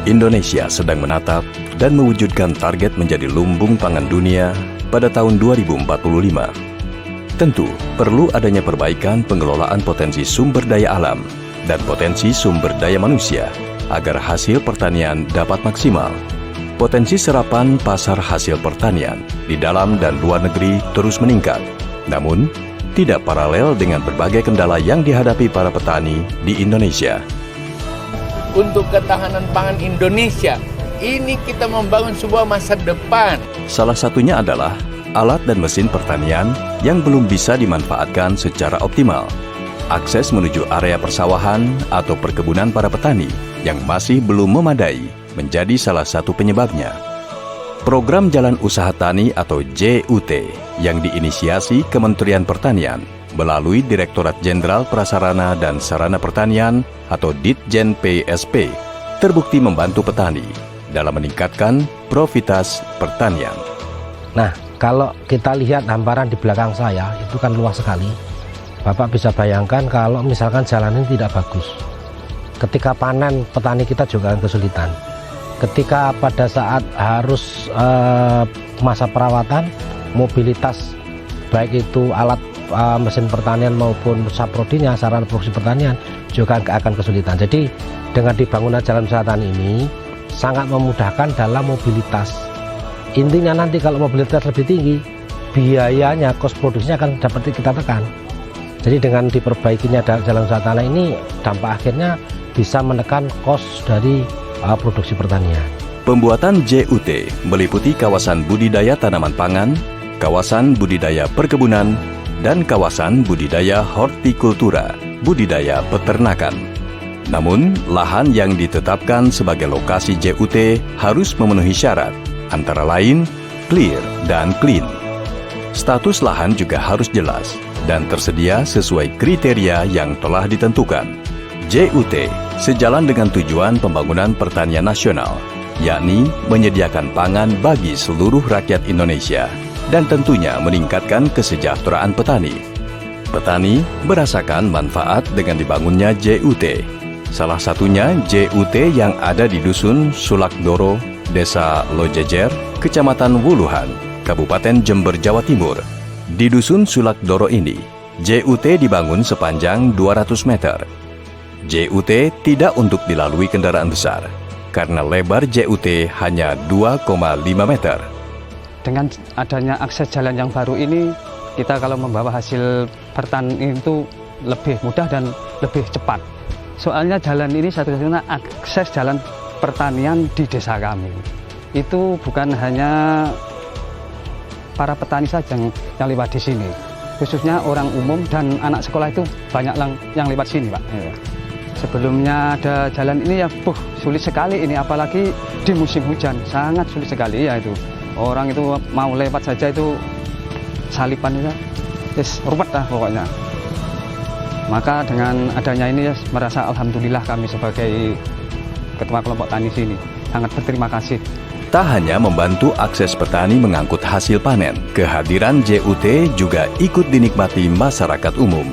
Indonesia sedang menatap dan mewujudkan target menjadi lumbung pangan dunia pada tahun 2045. Tentu, perlu adanya perbaikan pengelolaan potensi sumber daya alam dan potensi sumber daya manusia agar hasil pertanian dapat maksimal. Potensi serapan pasar hasil pertanian di dalam dan luar negeri terus meningkat, namun tidak paralel dengan berbagai kendala yang dihadapi para petani di Indonesia. Untuk ketahanan pangan Indonesia, ini kita membangun sebuah masa depan. Salah satunya adalah alat dan mesin pertanian yang belum bisa dimanfaatkan secara optimal. Akses menuju area persawahan atau perkebunan para petani yang masih belum memadai menjadi salah satu penyebabnya. Program Jalan Usaha Tani atau JUT yang diinisiasi Kementerian Pertanian melalui Direktorat Jenderal Prasarana dan Sarana Pertanian atau Ditjen PSP terbukti membantu petani dalam meningkatkan profitabilitas pertanian. Nah, kalau kita lihat hamparan di belakang saya itu kan luas sekali. Bapak bisa bayangkan kalau misalkan jalan ini tidak bagus. Ketika panen, petani kita juga akan kesulitan. Ketika pada saat harus masa perawatan, mobilitas baik itu alat mesin pertanian maupun saprodinya, sarana produksi pertanian juga akan kesulitan. Jadi dengan dibangunnya jalan usaha tani ini sangat memudahkan dalam mobilitas. Intinya nanti kalau mobilitas lebih tinggi, biayanya, kos produksinya akan dapat kita tekan. Jadi dengan diperbaikinya jalan usaha tanah ini, dampak akhirnya bisa menekan kos dari produksi pertanian. Pembuatan JUT meliputi kawasan budidaya tanaman pangan, kawasan budidaya perkebunan, dan kawasan budidaya hortikultura, budidaya peternakan. Namun, lahan yang ditetapkan sebagai lokasi JUT harus memenuhi syarat, antara lain clear dan clean. Status lahan juga harus jelas dan tersedia sesuai kriteria yang telah ditentukan. JUT sejalan dengan tujuan pembangunan pertanian nasional, yakni menyediakan pangan bagi seluruh rakyat Indonesia dan tentunya meningkatkan kesejahteraan petani. Petani merasakan manfaat dengan dibangunnya JUT. Salah satunya JUT yang ada di Dusun Sulakdoro, Desa Lojejer, Kecamatan Wuluhan, Kabupaten Jember, Jawa Timur. Di Dusun Sulakdoro ini, JUT dibangun sepanjang 200 meter. JUT tidak untuk dilalui kendaraan besar, karena lebar JUT hanya 2,5 meter. Dengan adanya akses jalan yang baru ini, kita kalau membawa hasil pertanian itu lebih mudah dan lebih cepat. Soalnya jalan ini satu-satunya akses jalan pertanian di desa kami. Itu bukan hanya para petani saja yang lewat di sini, khususnya orang umum dan anak sekolah itu banyak yang lewat sini, Pak. Sebelumnya ada jalan ini ya, sulit sekali ini, apalagi di musim hujan, sangat sulit sekali ya itu. Orang itu mau lewat saja itu salipan ya, ruwet lah pokoknya. Maka dengan adanya ini ya, merasa alhamdulillah kami sebagai ketua kelompok tani sini sangat berterima kasih. Tak hanya membantu akses petani mengangkut hasil panen, kehadiran JUT juga ikut dinikmati masyarakat umum.